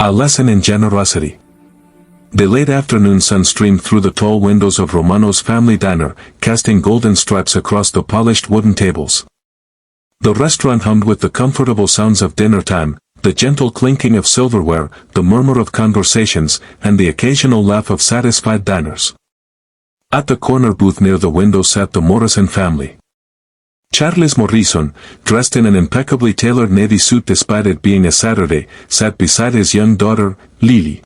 A lesson in generosity. The late afternoon sun streamed through the tall windows of Romano's family diner, casting golden stripes across the polished wooden tables. The restaurant hummed with the comfortable sounds of dinner time, the gentle clinking of silverware, the murmur of conversations, and the occasional laugh of satisfied diners. At the corner booth near the window sat the Morrison family. Charles Morrison, dressed in an impeccably tailored navy suit despite it being a Saturday, sat beside his young daughter, Lily.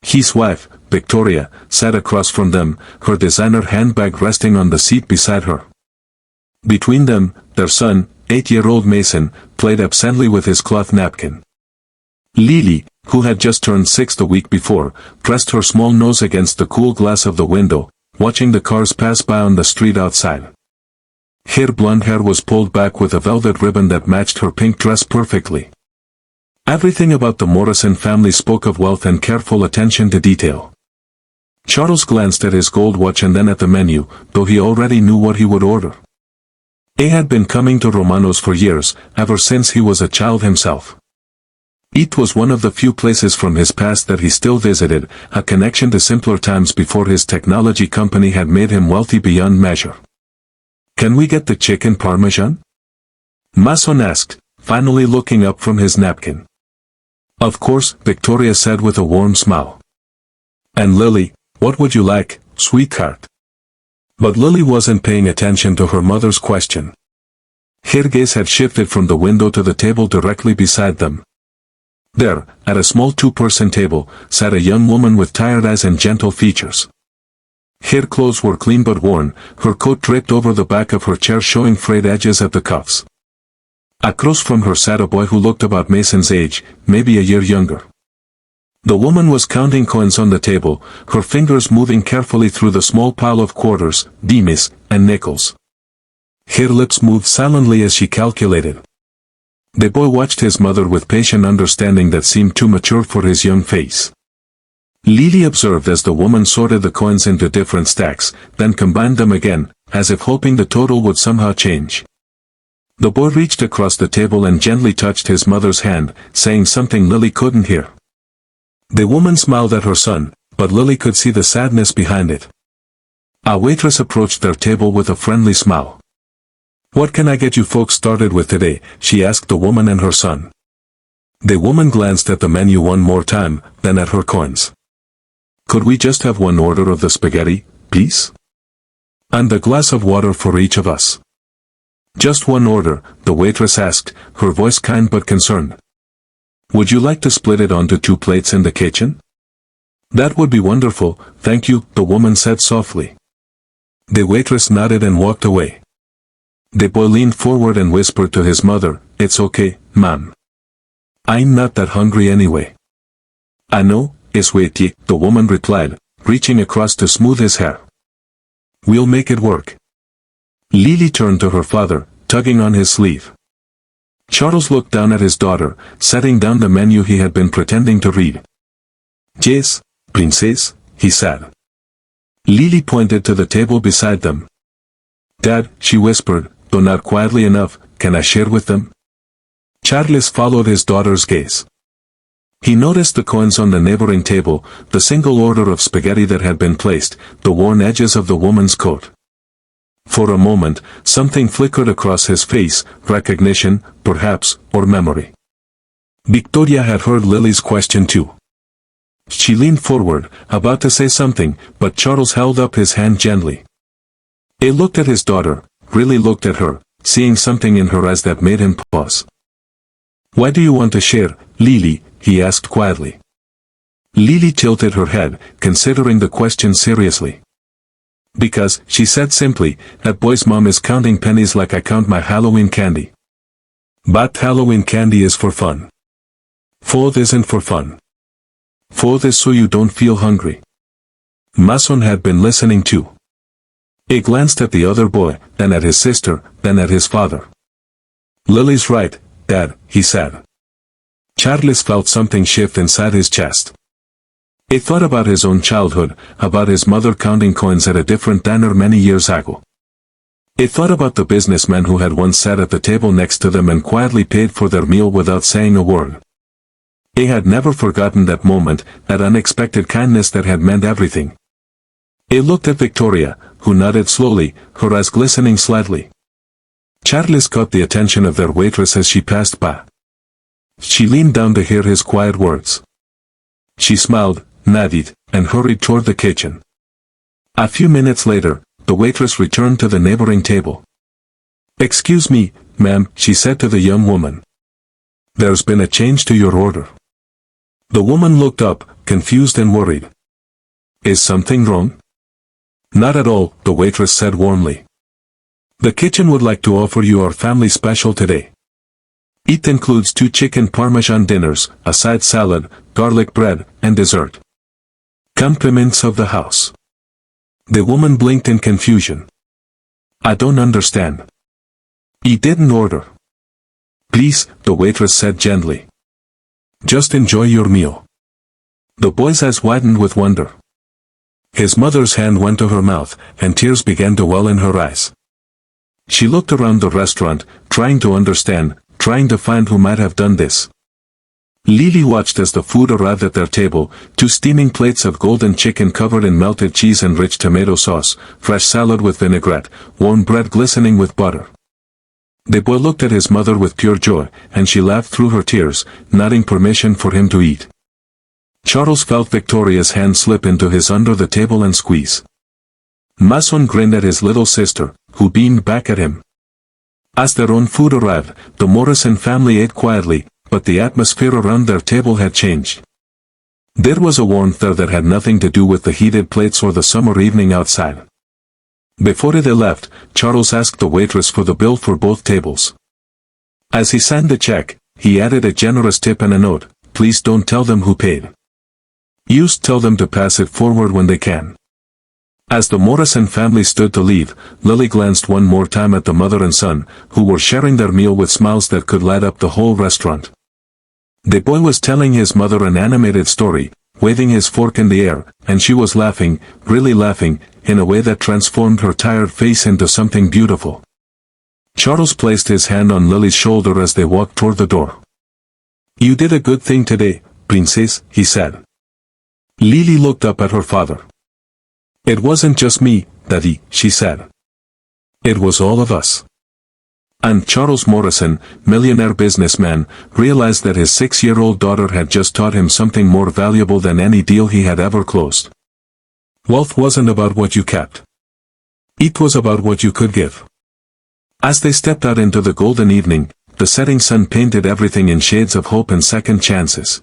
His wife, Victoria, sat across from them, her designer handbag resting on the seat beside her. Between them, their son, 8-year-old Mason, played absently with his cloth napkin. Lily, who had just turned 6 the week before, pressed her small nose against the cool glass of the window, watching the cars pass by on the street outside. Her blonde hair was pulled back with a velvet ribbon that matched her pink dress perfectly. Everything about the Morrison family spoke of wealth and careful attention to detail. Charles glanced at his gold watch and then at the menu, though he already knew what he would order. He had been coming to Romano's for years, ever since he was a child himself. It was one of the few places from his past that he still visited, a connection to simpler times before his technology company had made him wealthy beyond measure. "Can we get the chicken parmesan?" Mason asked, finally looking up from his napkin. "Of course," Victoria said with a warm smile. "And Lily, what would you like, sweetheart?" But Lily wasn't paying attention to her mother's question. Her gaze had shifted from the window to the table directly beside them. There, at a small 2-person table, sat a young woman with tired eyes and gentle features. Her clothes were clean but worn, her coat draped over the back of her chair showing frayed edges at the cuffs. Across from her sat a boy who looked about Mason's age, maybe a year younger. The woman was counting coins on the table, her fingers moving carefully through the small pile of quarters, dimes, and nickels. Her lips moved silently as she calculated. The boy watched his mother with patient understanding that seemed too mature for his young face. Lily observed as the woman sorted the coins into different stacks, then combined them again, as if hoping the total would somehow change. The boy reached across the table and gently touched his mother's hand, saying something Lily couldn't hear. The woman smiled at her son, but Lily could see the sadness behind it. A waitress approached their table with a friendly smile. "What can I get you folks started with today?" she asked the woman and her son. The woman glanced at the menu one more time, then at her coins. "Could we just have one order of the spaghetti, please? And a glass of water for each of us." "Just one order," the waitress asked, her voice kind but concerned. "Would you like to split it onto 2 plates in the kitchen?" "That would be wonderful, thank you," the woman said softly. The waitress nodded and walked away. The boy leaned forward and whispered to his mother, "It's okay, ma'am. I'm not that hungry anyway." "I know, sweetie," the woman replied, reaching across to smooth his hair. "We'll make it work." Lily turned to her father, tugging on his sleeve. Charles looked down at his daughter, setting down the menu he had been pretending to read. "Yes, princess," he said. Lily pointed to the table beside them. "Dad," she whispered, though not quietly enough, "can I share with them?" Charles followed his daughter's gaze. He noticed the coins on the neighboring table, the single order of spaghetti that had been placed, the worn edges of the woman's coat. For a moment, something flickered across his face, recognition, perhaps, or memory. Victoria had heard Lily's question too. She leaned forward, about to say something, but Charles held up his hand gently. He looked at his daughter, really looked at her, seeing something in her eyes that made him pause. "Why do you want to share, Lily?" he asked quietly. Lily tilted her head, considering the question seriously. "Because," she said simply, "that boy's mom is counting pennies like I count my Halloween candy." "But Halloween candy is for fun. Food isn't for fun. Food is so you don't feel hungry." Mason had been listening too. He glanced at the other boy, then at his sister, then at his father. "Lily's right, Dad," he said. Charles felt something shift inside his chest. He thought about his own childhood, about his mother counting coins at a different diner many years ago. He thought about the businessman who had once sat at the table next to them and quietly paid for their meal without saying a word. He had never forgotten that moment, that unexpected kindness that had meant everything. He looked at Victoria, who nodded slowly, her eyes glistening slightly. Charles caught the attention of their waitress as she passed by. She leaned down to hear his quiet words. She smiled, nodded, and hurried toward the kitchen. A few minutes later, the waitress returned to the neighboring table. "Excuse me, ma'am," she said to the young woman. "There's been a change to your order." The woman looked up, confused and worried. "Is something wrong?" "Not at all," the waitress said warmly. "The kitchen would like to offer you our family special today. It includes 2 chicken parmesan dinners, a side salad, garlic bread, and dessert. Compliments of the house." The woman blinked in confusion. "I don't understand." "He didn't order." "Please," the waitress said gently. "Just enjoy your meal." The boy's eyes widened with wonder. His mother's hand went to her mouth, and tears began to well in her eyes. She looked around the restaurant, trying to understand, trying to find who might have done this. Lily watched as the food arrived at their table, 2 steaming plates of golden chicken covered in melted cheese and rich tomato sauce, fresh salad with vinaigrette, warm bread glistening with butter. The boy looked at his mother with pure joy, and she laughed through her tears, nodding permission for him to eat. Charles felt Victoria's hand slip into his under the table and squeeze. Mason grinned at his little sister, who beamed back at him. As their own food arrived, the Morrison family ate quietly, but the atmosphere around their table had changed. There was a warmth there that had nothing to do with the heated plates or the summer evening outside. Before they left, Charles asked the waitress for the bill for both tables. As he signed the check, he added a generous tip and a note, "Please don't tell them who paid. Just tell them to pass it forward when they can." As the Morrison family stood to leave, Lily glanced one more time at the mother and son, who were sharing their meal with smiles that could light up the whole restaurant. The boy was telling his mother an animated story, waving his fork in the air, and she was laughing, really laughing, in a way that transformed her tired face into something beautiful. Charles placed his hand on Lily's shoulder as they walked toward the door. "You did a good thing today, princess," he said. Lily looked up at her father. "It wasn't just me, Daddy," she said. "It was all of us." And Charles Morrison, millionaire businessman, realized that his 6-year-old daughter had just taught him something more valuable than any deal he had ever closed. Wealth wasn't about what you kept. It was about what you could give. As they stepped out into the golden evening, the setting sun painted everything in shades of hope and second chances.